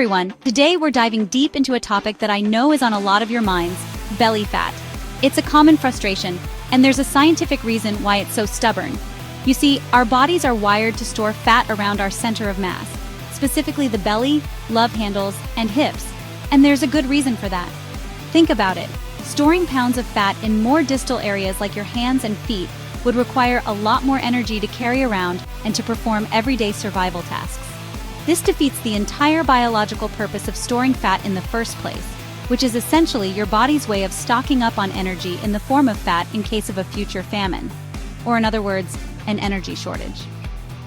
everyone, today we're diving deep into a topic that I know is on a lot of your minds, belly fat. It's a common frustration, and there's a scientific reason why it's so stubborn. You see, our bodies are wired to store fat around our center of mass, specifically the belly, love handles, and hips, and there's a good reason for that. Think about it. Storing pounds of fat in more distal areas like your hands and feet would require a lot more energy to carry around and to perform everyday survival tasks. This defeats the entire biological purpose of storing fat in the first place, which is essentially your body's way of stocking up on energy in the form of fat in case of a future famine, or in other words, an energy shortage.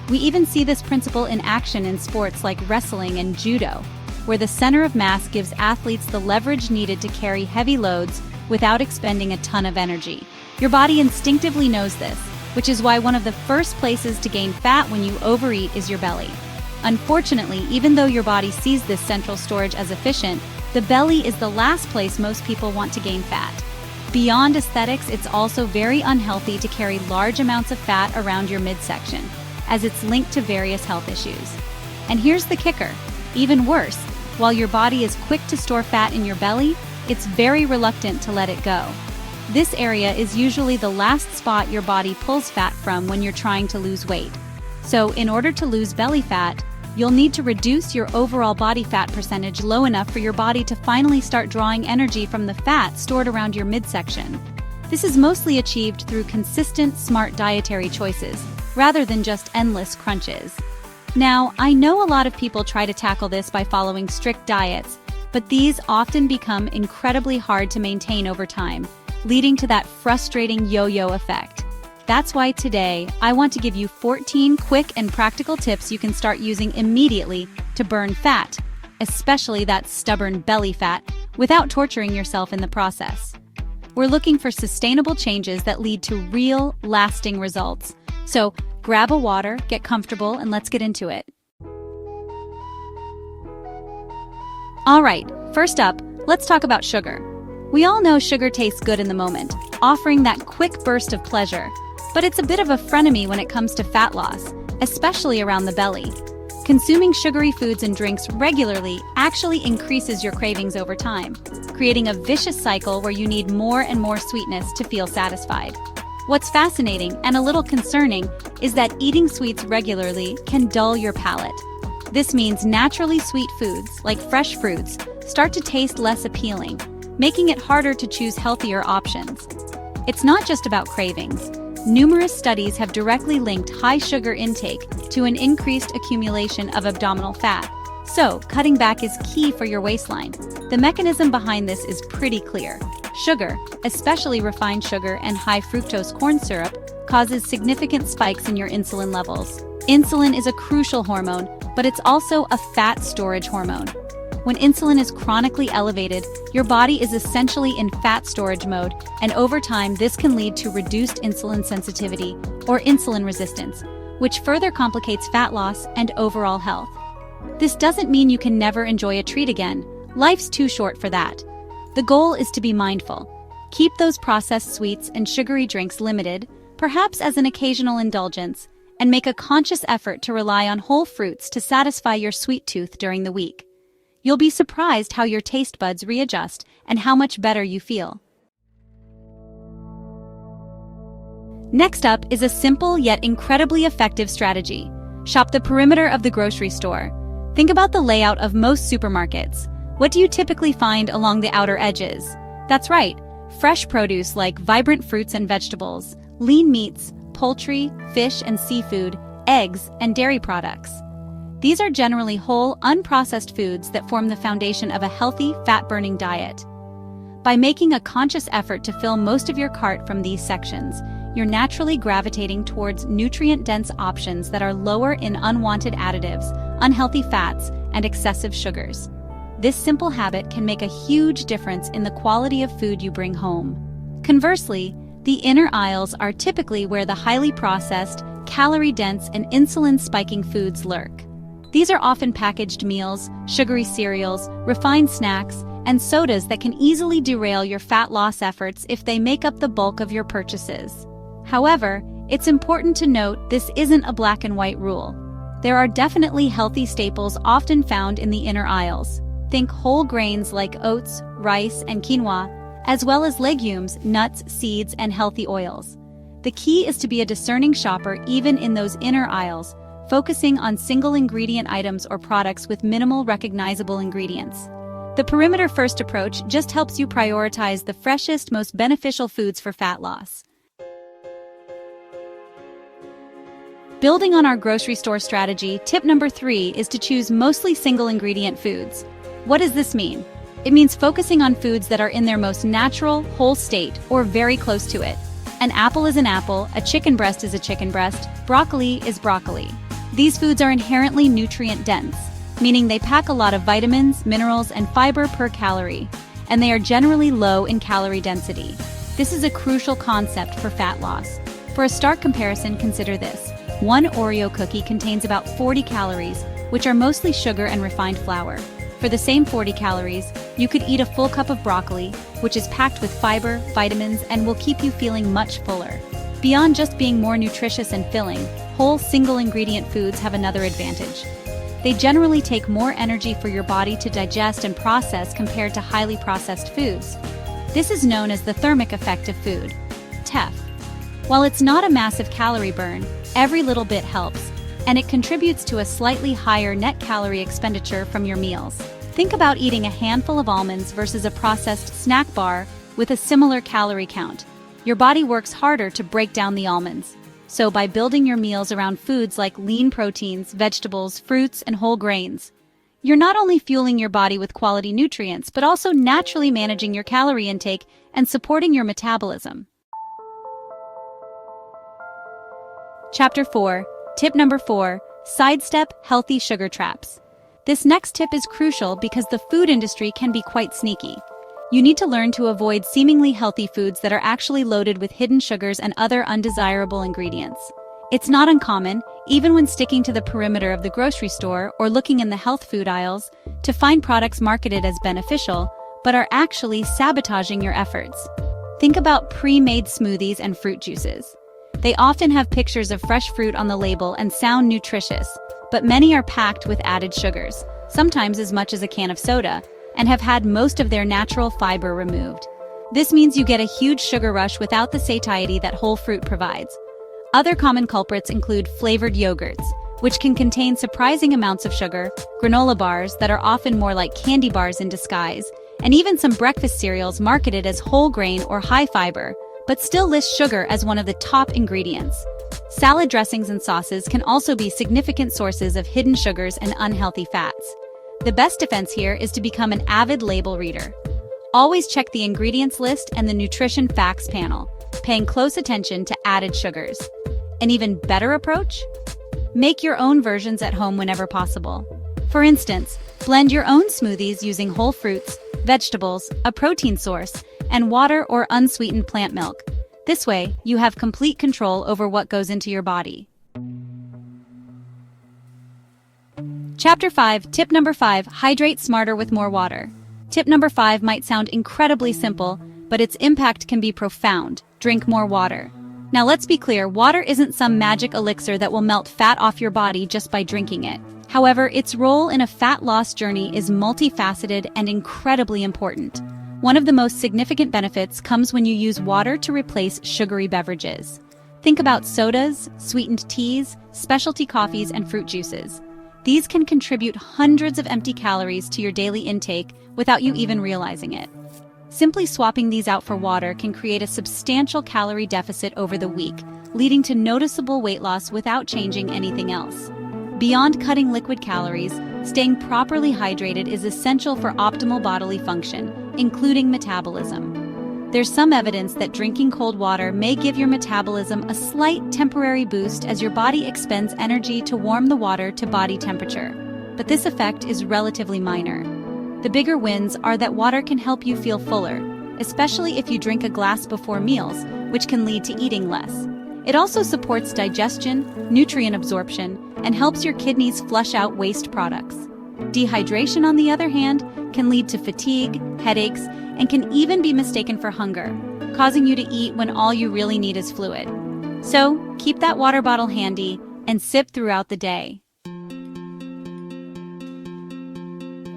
We even see this principle in action in sports like wrestling and judo, where the center of mass gives athletes the leverage needed to carry heavy loads without expending a ton of energy. Your body instinctively knows this, which is why one of the first places to gain fat when you overeat is your belly. Unfortunately, even though your body sees this central storage as efficient, the belly is the last place most people want to gain fat. Beyond aesthetics, it's also very unhealthy to carry large amounts of fat around your midsection, as it's linked to various health issues. And here's the kicker. Even worse, while your body is quick to store fat in your belly, it's very reluctant to let it go. This area is usually the last spot your body pulls fat from when you're trying to lose weight. So, in order to lose belly fat, you'll need to reduce your overall body fat percentage low enough for your body to finally start drawing energy from the fat stored around your midsection. This is mostly achieved through consistent, smart dietary choices, rather than just endless crunches. Now, I know a lot of people try to tackle this by following strict diets, but these often become incredibly hard to maintain over time, leading to that frustrating yo-yo effect. That's why today, I want to give you 14 quick and practical tips you can start using immediately to burn fat, especially that stubborn belly fat, without torturing yourself in the process. We're looking for sustainable changes that lead to real, lasting results. So, grab a water, get comfortable, and let's get into it. Alright, first up, let's talk about sugar. We all know sugar tastes good in the moment, offering that quick burst of pleasure. But it's a bit of a frenemy when it comes to fat loss, especially around the belly. Consuming sugary foods and drinks regularly actually increases your cravings over time, creating a vicious cycle where you need more and more sweetness to feel satisfied. What's fascinating and a little concerning is that eating sweets regularly can dull your palate. This means naturally sweet foods, like fresh fruits, start to taste less appealing, making it harder to choose healthier options. It's not just about cravings. Numerous studies have directly linked high sugar intake to an increased accumulation of abdominal fat, so cutting back is key for your waistline. The mechanism behind this is pretty clear. Sugar, especially refined sugar and high fructose corn syrup, causes significant spikes in your insulin levels. Insulin is a crucial hormone, but it's also a fat storage hormone. When insulin is chronically elevated, your body is essentially in fat storage mode, and over time this can lead to reduced insulin sensitivity or insulin resistance, which further complicates fat loss and overall health. This doesn't mean you can never enjoy a treat again. Life's too short for that. The goal is to be mindful. Keep those processed sweets and sugary drinks limited, perhaps as an occasional indulgence, and make a conscious effort to rely on whole fruits to satisfy your sweet tooth during the week. You'll be surprised how your taste buds readjust and how much better you feel. Next up is a simple yet incredibly effective strategy. Shop the perimeter of the grocery store. Think about the layout of most supermarkets. What do you typically find along the outer edges? That's right, fresh produce like vibrant fruits and vegetables, lean meats, poultry, fish and seafood, eggs, and dairy products. These are generally whole, unprocessed foods that form the foundation of a healthy, fat-burning diet. By making a conscious effort to fill most of your cart from these sections, you're naturally gravitating towards nutrient-dense options that are lower in unwanted additives, unhealthy fats, and excessive sugars. This simple habit can make a huge difference in the quality of food you bring home. Conversely, the inner aisles are typically where the highly processed, calorie-dense, and insulin-spiking foods lurk. These are often packaged meals, sugary cereals, refined snacks, and sodas that can easily derail your fat loss efforts if they make up the bulk of your purchases. However, it's important to note this isn't a black and white rule. There are definitely healthy staples often found in the inner aisles. Think whole grains like oats, rice, and quinoa, as well as legumes, nuts, seeds, and healthy oils. The key is to be a discerning shopper even in those inner aisles, focusing on single-ingredient items or products with minimal recognizable ingredients. The perimeter-first approach just helps you prioritize the freshest, most beneficial foods for fat loss. Building on our grocery store strategy, tip number 3 is to choose mostly single-ingredient foods. What does this mean? It means focusing on foods that are in their most natural, whole state, or very close to it. An apple is an apple, a chicken breast is a chicken breast, broccoli is broccoli. These foods are inherently nutrient-dense, meaning they pack a lot of vitamins, minerals, and fiber per calorie, and they are generally low in calorie density. This is a crucial concept for fat loss. For a stark comparison, consider this. One Oreo cookie contains about 40 calories, which are mostly sugar and refined flour. For the same 40 calories, you could eat a full cup of broccoli, which is packed with fiber, vitamins, and will keep you feeling much fuller. Beyond just being more nutritious and filling, whole single-ingredient foods have another advantage. They generally take more energy for your body to digest and process compared to highly processed foods. This is known as the thermic effect of food, TEF. While it's not a massive calorie burn, every little bit helps, and it contributes to a slightly higher net calorie expenditure from your meals. Think about eating a handful of almonds versus a processed snack bar with a similar calorie count. Your body works harder to break down the almonds. So by building your meals around foods like lean proteins, vegetables, fruits, and whole grains, you're not only fueling your body with quality nutrients, but also naturally managing your calorie intake and supporting your metabolism. Chapter 4, Tip number 4, Sidestep Healthy Sugar Traps. This next tip is crucial because the food industry can be quite sneaky. You need to learn to avoid seemingly healthy foods that are actually loaded with hidden sugars and other undesirable ingredients. It's not uncommon, even when sticking to the perimeter of the grocery store or looking in the health food aisles, to find products marketed as beneficial, but are actually sabotaging your efforts. Think about pre-made smoothies and fruit juices. They often have pictures of fresh fruit on the label and sound nutritious, but many are packed with added sugars, sometimes as much as a can of soda, and have had most of their natural fiber removed. This means you get a huge sugar rush without the satiety that whole fruit provides. Other common culprits include flavored yogurts, which can contain surprising amounts of sugar, granola bars that are often more like candy bars in disguise, and even some breakfast cereals marketed as whole grain or high fiber, but still list sugar as one of the top ingredients. Salad dressings and sauces can also be significant sources of hidden sugars and unhealthy fats. The best defense here is to become an avid label reader. Always check the ingredients list and the nutrition facts panel, paying close attention to added sugars. An even better approach? Make your own versions at home whenever possible. For instance, blend your own smoothies using whole fruits, vegetables, a protein source, and water or unsweetened plant milk. This way, you have complete control over what goes into your body. Chapter 5, Tip number 5, Hydrate Smarter with More Water. Tip number 5 might sound incredibly simple, but its impact can be profound. Drink more water. Now let's be clear, water isn't some magic elixir that will melt fat off your body just by drinking it. However, its role in a fat loss journey is multifaceted and incredibly important. One of the most significant benefits comes when you use water to replace sugary beverages. Think about sodas, sweetened teas, specialty coffees, and fruit juices. These can contribute hundreds of empty calories to your daily intake without you even realizing it. Simply swapping these out for water can create a substantial calorie deficit over the week, leading to noticeable weight loss without changing anything else. Beyond cutting liquid calories, staying properly hydrated is essential for optimal bodily function, including metabolism. There's some evidence that drinking cold water may give your metabolism a slight temporary boost as your body expends energy to warm the water to body temperature. But this effect is relatively minor. The bigger wins are that water can help you feel fuller, especially if you drink a glass before meals, which can lead to eating less. It also supports digestion, nutrient absorption, and helps your kidneys flush out waste products. Dehydration, on the other hand, can lead to fatigue, headaches, and can even be mistaken for hunger, causing you to eat when all you really need is fluid. So, keep that water bottle handy and sip throughout the day.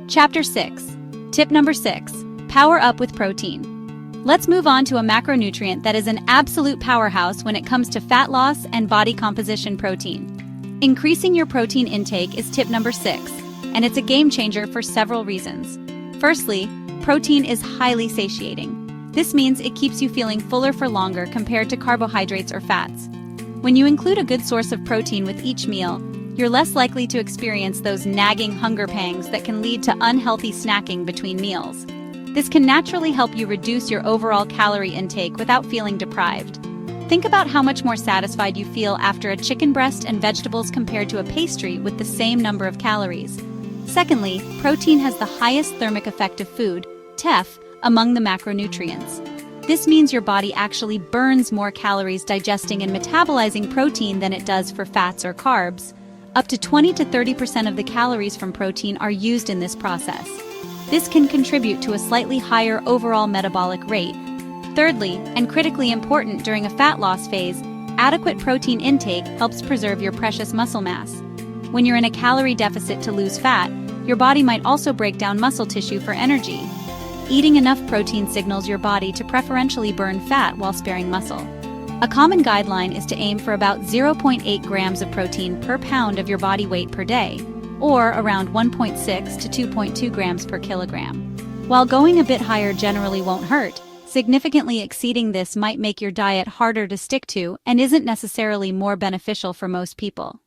Chapter 6. Tip number 6. Power up with protein. Let's move on to a macronutrient that is an absolute powerhouse when it comes to fat loss and body composition: protein. Increasing your protein intake is tip number 6, and it's a game changer for several reasons. Firstly, protein is highly satiating. This means it keeps you feeling fuller for longer compared to carbohydrates or fats. When you include a good source of protein with each meal, you're less likely to experience those nagging hunger pangs that can lead to unhealthy snacking between meals. This can naturally help you reduce your overall calorie intake without feeling deprived. Think about how much more satisfied you feel after a chicken breast and vegetables compared to a pastry with the same number of calories. Secondly, protein has the highest thermic effect of food, TEF, among the macronutrients. This means your body actually burns more calories digesting and metabolizing protein than it does for fats or carbs. Up to 20 to 30% of the calories from protein are used in this process. This can contribute to a slightly higher overall metabolic rate. Thirdly, and critically important during a fat loss phase, adequate protein intake helps preserve your precious muscle mass. When you're in a calorie deficit to lose fat, your body might also break down muscle tissue for energy. Eating enough protein signals your body to preferentially burn fat while sparing muscle. A common guideline is to aim for about 0.8 grams of protein per pound of your body weight per day, or around 1.6 to 2.2 grams per kilogram. While going a bit higher generally won't hurt, significantly exceeding this might make your diet harder to stick to and isn't necessarily more beneficial for most people.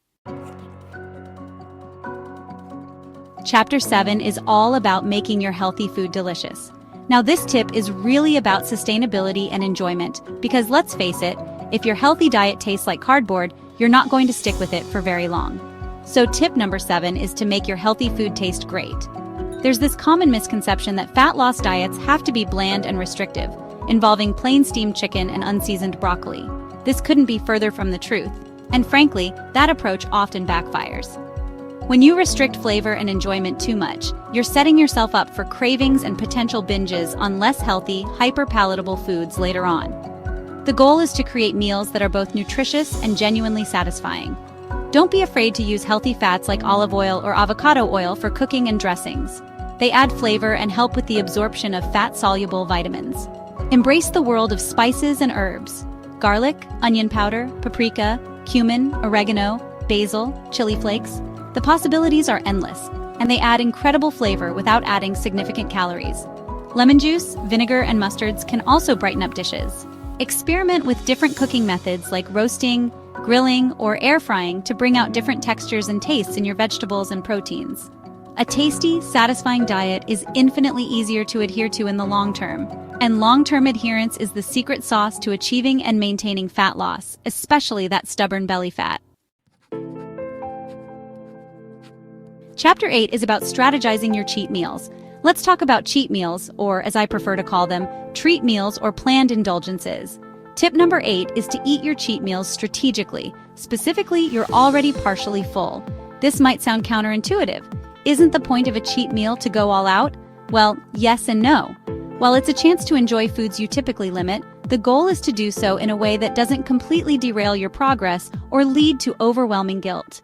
Chapter 7 is all about making your healthy food delicious. Now this tip is really about sustainability and enjoyment, because let's face it, if your healthy diet tastes like cardboard, you're not going to stick with it for very long. So tip number 7 is to make your healthy food taste great. There's this common misconception that fat loss diets have to be bland and restrictive, involving plain steamed chicken and unseasoned broccoli. This couldn't be further from the truth, and frankly, that approach often backfires. When you restrict flavor and enjoyment too much, you're setting yourself up for cravings and potential binges on less healthy, hyper-palatable foods later on. The goal is to create meals that are both nutritious and genuinely satisfying. Don't be afraid to use healthy fats like olive oil or avocado oil for cooking and dressings. They add flavor and help with the absorption of fat-soluble vitamins. Embrace the world of spices and herbs. Garlic, onion powder, paprika, cumin, oregano, basil, chili flakes. The possibilities are endless, and they add incredible flavor without adding significant calories. Lemon juice, vinegar, and mustards can also brighten up dishes. Experiment with different cooking methods like roasting, grilling, or air frying to bring out different textures and tastes in your vegetables and proteins. A tasty, satisfying diet is infinitely easier to adhere to in the long term, and long-term adherence is the secret sauce to achieving and maintaining fat loss, especially that stubborn belly fat. Chapter 8 is about strategizing your cheat meals. Let's talk about cheat meals, or as I prefer to call them, treat meals or planned indulgences. Tip number 8 is to eat your cheat meals strategically. Specifically, you're already partially full. This might sound counterintuitive. Isn't the point of a cheat meal to go all out? Well, yes and no. While it's a chance to enjoy foods you typically limit, the goal is to do so in a way that doesn't completely derail your progress or lead to overwhelming guilt.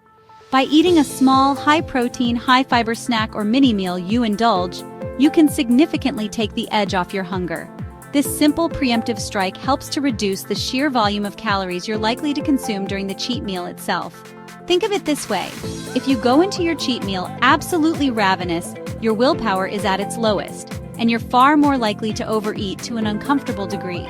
By eating a small, high-protein, high-fiber snack or mini-meal you indulge, you can significantly take the edge off your hunger. This simple preemptive strike helps to reduce the sheer volume of calories you're likely to consume during the cheat meal itself. Think of it this way: if you go into your cheat meal absolutely ravenous, your willpower is at its lowest, and you're far more likely to overeat to an uncomfortable degree.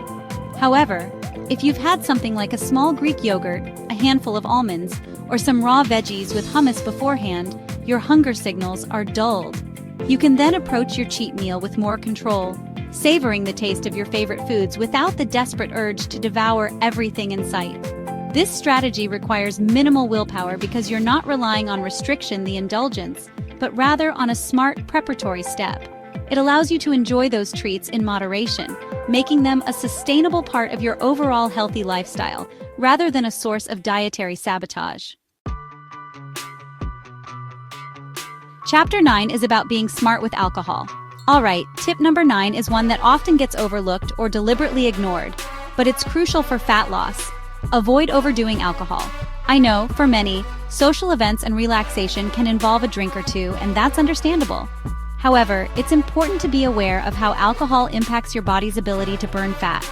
However, if you've had something like a small Greek yogurt, a handful of almonds, or some raw veggies with hummus beforehand, your hunger signals are dulled. You can then approach your cheat meal with more control, savoring the taste of your favorite foods without the desperate urge to devour everything in sight. This strategy requires minimal willpower because you're not relying on restriction, the indulgence, but rather on a smart preparatory step. It allows you to enjoy those treats in moderation, making them a sustainable part of your overall healthy lifestyle, rather than a source of dietary sabotage. Chapter 9 is about being smart with alcohol. Alright, tip number 9 is one that often gets overlooked or deliberately ignored, but it's crucial for fat loss. Avoid overdoing alcohol. I know, for many, social events and relaxation can involve a drink or two, and that's understandable. However, it's important to be aware of how alcohol impacts your body's ability to burn fat.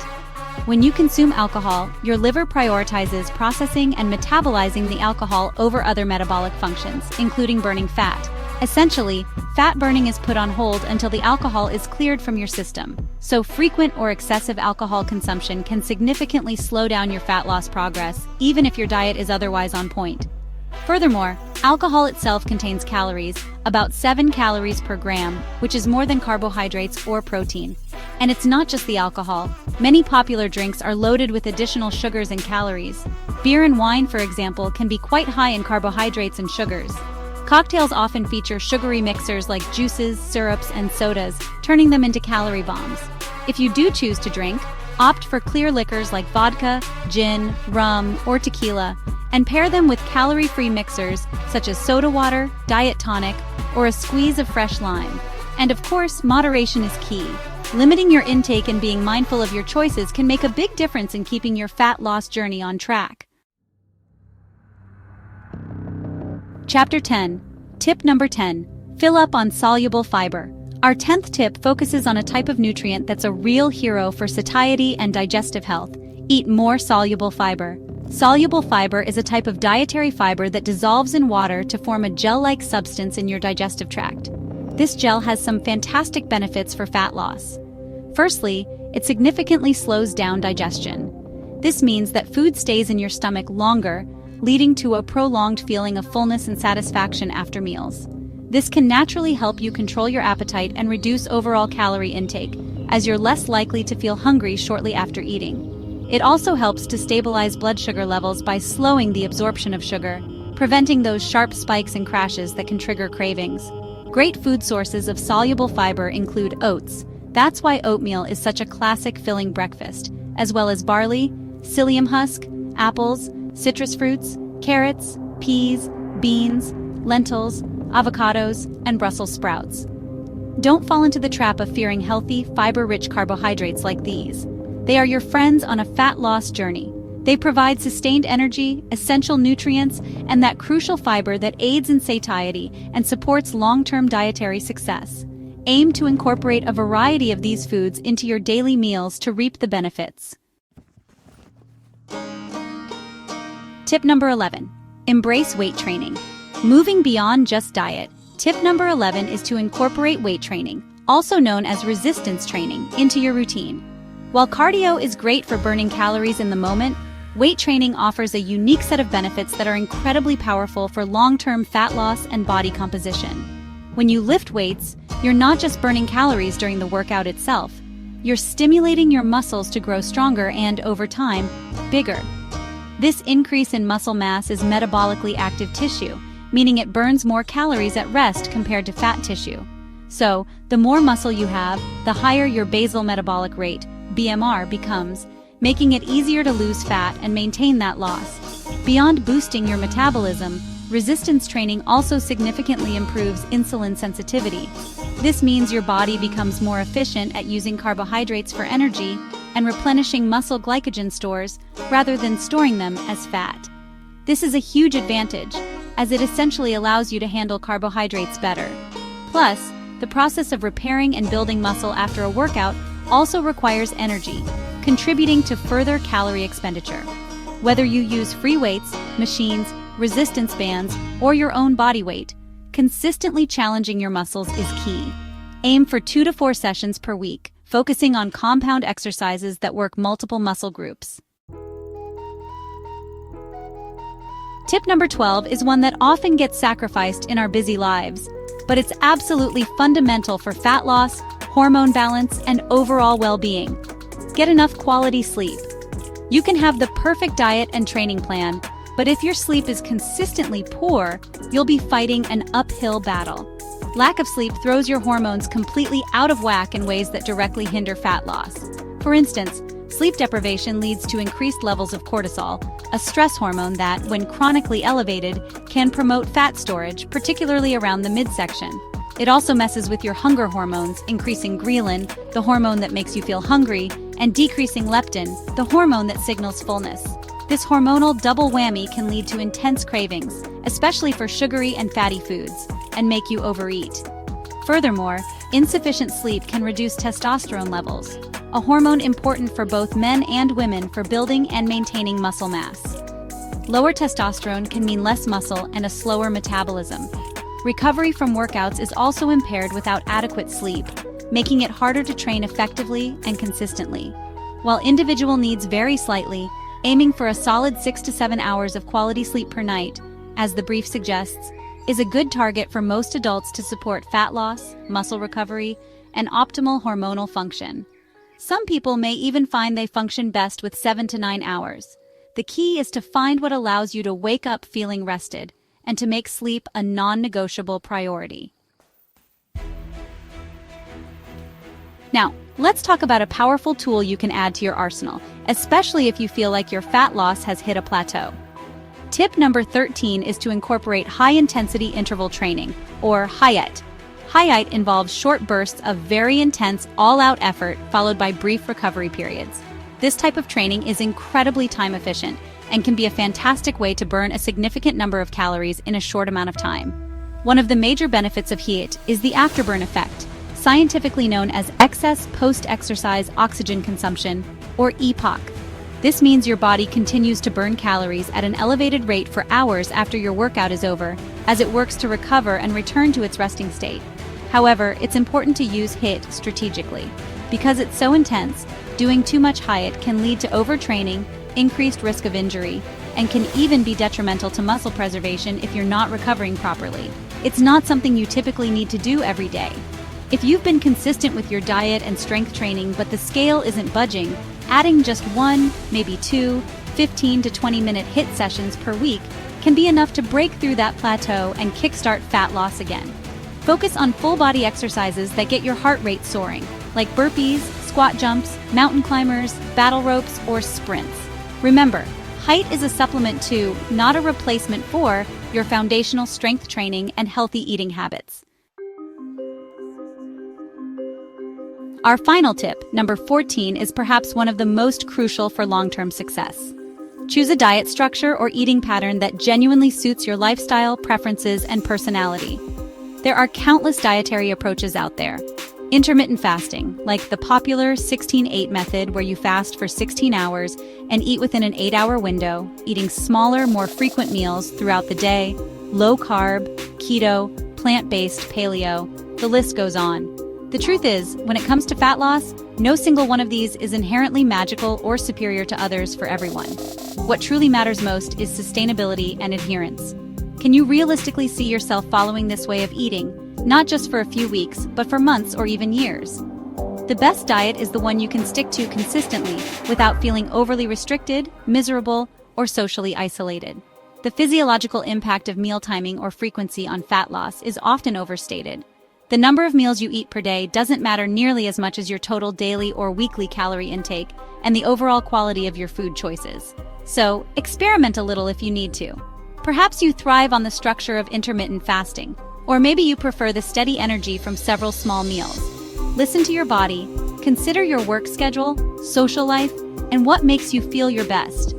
When you consume alcohol, your liver prioritizes processing and metabolizing the alcohol over other metabolic functions, including burning fat. Essentially, fat burning is put on hold until the alcohol is cleared from your system. So frequent or excessive alcohol consumption can significantly slow down your fat loss progress, even if your diet is otherwise on point. Furthermore, alcohol itself contains calories, about 7 calories per gram, which is more than carbohydrates or protein. And it's not just the alcohol. Many popular drinks are loaded with additional sugars and calories. Beer and wine, for example, can be quite high in carbohydrates and sugars. Cocktails often feature sugary mixers like juices, syrups, and sodas, turning them into calorie bombs. If you do choose to drink, opt for clear liquors like vodka, gin, rum, or tequila, and pair them with calorie-free mixers such as soda water, diet tonic, or a squeeze of fresh lime. And of course, moderation is key. Limiting your intake and being mindful of your choices can make a big difference in keeping your fat loss journey on track. Chapter 10. Tip number 10. Fill up on soluble fiber. Our 10th tip focuses on a type of nutrient that's a real hero for satiety and digestive health. Eat more soluble fiber. Soluble fiber is a type of dietary fiber that dissolves in water to form a gel-like substance in your digestive tract. This gel has some fantastic benefits for fat loss. Firstly, it significantly slows down digestion. This means that food stays in your stomach longer, leading to a prolonged feeling of fullness and satisfaction after meals. This can naturally help you control your appetite and reduce overall calorie intake, as you're less likely to feel hungry shortly after eating. It also helps to stabilize blood sugar levels by slowing the absorption of sugar, preventing those sharp spikes and crashes that can trigger cravings. Great food sources of soluble fiber include oats. That's why oatmeal is such a classic filling breakfast, as well as barley, psyllium husk, apples, citrus fruits, carrots, peas, beans, lentils, avocados, and Brussels sprouts. Don't fall into the trap of fearing healthy, fiber-rich carbohydrates like these. They are your friends on a fat loss journey. They provide sustained energy, essential nutrients, and that crucial fiber that aids in satiety and supports long-term dietary success. Aim to incorporate a variety of these foods into your daily meals to reap the benefits. Tip number 11. Embrace weight training. Moving beyond just diet, tip number 11 is to incorporate weight training, also known as resistance training, into your routine. While cardio is great for burning calories in the moment, weight training offers a unique set of benefits that are incredibly powerful for long-term fat loss and body composition. When you lift weights, you're not just burning calories during the workout itself. You're stimulating your muscles to grow stronger and, over time, bigger. This increase in muscle mass is metabolically active tissue, meaning it burns more calories at rest compared to fat tissue. So, the more muscle you have, the higher your basal metabolic rate, BMR, becomes, making it easier to lose fat and maintain that loss. Beyond boosting your metabolism, resistance training also significantly improves insulin sensitivity. This means your body becomes more efficient at using carbohydrates for energy and replenishing muscle glycogen stores rather than storing them as fat. This is a huge advantage, as it essentially allows you to handle carbohydrates better. Plus, the process of repairing and building muscle after a workout also requires energy, contributing to further calorie expenditure. Whether you use free weights, machines, resistance bands, or your own body weight, consistently challenging your muscles is key. Aim for 2 to 4 sessions per week, focusing on compound exercises that work multiple muscle groups. Tip number 12 is one that often gets sacrificed in our busy lives, but it's absolutely fundamental for fat loss, hormone balance, and overall well-being. Get enough quality sleep. You can have the perfect diet and training plan, but if your sleep is consistently poor, you'll be fighting an uphill battle. Lack of sleep throws your hormones completely out of whack in ways that directly hinder fat loss. For instance, sleep deprivation leads to increased levels of cortisol, a stress hormone that, when chronically elevated, can promote fat storage, particularly around the midsection. It also messes with your hunger hormones, increasing ghrelin, the hormone that makes you feel hungry, and decreasing leptin, the hormone that signals fullness. This hormonal double whammy can lead to intense cravings, especially for sugary and fatty foods, and make you overeat. Furthermore, insufficient sleep can reduce testosterone levels, a hormone important for both men and women for building and maintaining muscle mass. Lower testosterone can mean less muscle and a slower metabolism. Recovery from workouts is also impaired without adequate sleep, making it harder to train effectively and consistently. While individual needs vary slightly, aiming for a solid 6 to 7 hours of quality sleep per night, as the brief suggests, is a good target for most adults to support fat loss, muscle recovery, and optimal hormonal function. Some people may even find they function best with 7 to 9 hours. The key is to find what allows you to wake up feeling rested and to make sleep a non-negotiable priority. Now, let's talk about a powerful tool you can add to your arsenal, especially if you feel like your fat loss has hit a plateau. Tip number 13 is to incorporate high-intensity interval training, or HIIT. HIIT involves short bursts of very intense, all-out effort followed by brief recovery periods. This type of training is incredibly time-efficient and can be a fantastic way to burn a significant number of calories in a short amount of time. One of the major benefits of HIIT is the afterburn effect, scientifically known as excess post-exercise oxygen consumption, or EPOC. This means your body continues to burn calories at an elevated rate for hours after your workout is over, as it works to recover and return to its resting state. However, it's important to use HIIT strategically. Because it's so intense, doing too much HIIT can lead to overtraining, increased risk of injury, and can even be detrimental to muscle preservation if you're not recovering properly. It's not something you typically need to do every day. If you've been consistent with your diet and strength training but the scale isn't budging, adding just 1, maybe 2, 15 to 20-minute HIIT sessions per week can be enough to break through that plateau and kickstart fat loss again. Focus on full-body exercises that get your heart rate soaring, like burpees, squat jumps, mountain climbers, battle ropes, or sprints. Remember, HIIT is a supplement to, not a replacement for, your foundational strength training and healthy eating habits. Our final tip, number 14, is perhaps one of the most crucial for long-term success. Choose a diet structure or eating pattern that genuinely suits your lifestyle, preferences, and personality. There are countless dietary approaches out there. Intermittent fasting, like the popular 16-8 method where you fast for 16 hours and eat within an 8-hour window, eating smaller, more frequent meals throughout the day, low-carb, keto, plant-based, paleo, the list goes on. The truth is, when it comes to fat loss, no single one of these is inherently magical or superior to others for everyone. What truly matters most is sustainability and adherence. Can you realistically see yourself following this way of eating, not just for a few weeks, but for months or even years? The best diet is the one you can stick to consistently without feeling overly restricted, miserable, or socially isolated. The physiological impact of meal timing or frequency on fat loss is often overstated. The number of meals you eat per day doesn't matter nearly as much as your total daily or weekly calorie intake and the overall quality of your food choices. So, experiment a little if you need to. Perhaps you thrive on the structure of intermittent fasting, or maybe you prefer the steady energy from several small meals. Listen to your body, consider your work schedule, social life, and what makes you feel your best.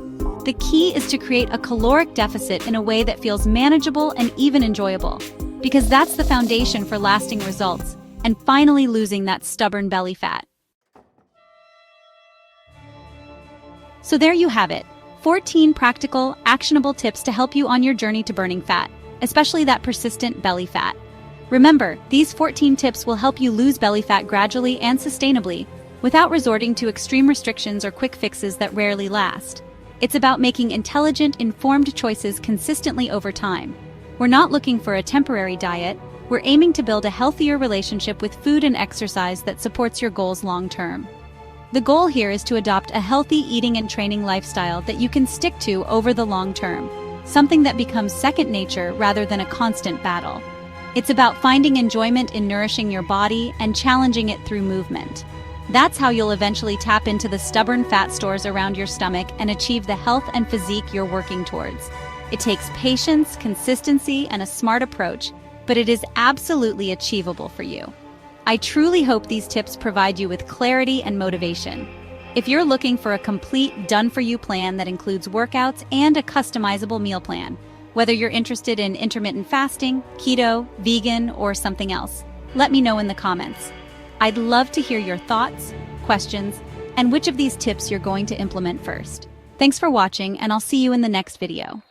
The key is to create a caloric deficit in a way that feels manageable and even enjoyable, because that's the foundation for lasting results and finally losing that stubborn belly fat. So there you have it, 14 practical, actionable tips to help you on your journey to burning fat, especially that persistent belly fat. Remember, these 14 tips will help you lose belly fat gradually and sustainably, without resorting to extreme restrictions or quick fixes that rarely last. It's about making intelligent, informed choices consistently over time. We're not looking for a temporary diet, we're aiming to build a healthier relationship with food and exercise that supports your goals long term. The goal here is to adopt a healthy eating and training lifestyle that you can stick to over the long term, something that becomes second nature rather than a constant battle. It's about finding enjoyment in nourishing your body and challenging it through movement. That's how you'll eventually tap into the stubborn fat stores around your stomach and achieve the health and physique you're working towards. It takes patience, consistency, and a smart approach, but it is absolutely achievable for you. I truly hope these tips provide you with clarity and motivation. If you're looking for a complete, done-for-you plan that includes workouts and a customizable meal plan, whether you're interested in intermittent fasting, keto, vegan, or something else, Let me know in the comments. I'd love to hear your thoughts, questions, and which of these tips you're going to implement first. Thanks for watching, and I'll see you in the next video.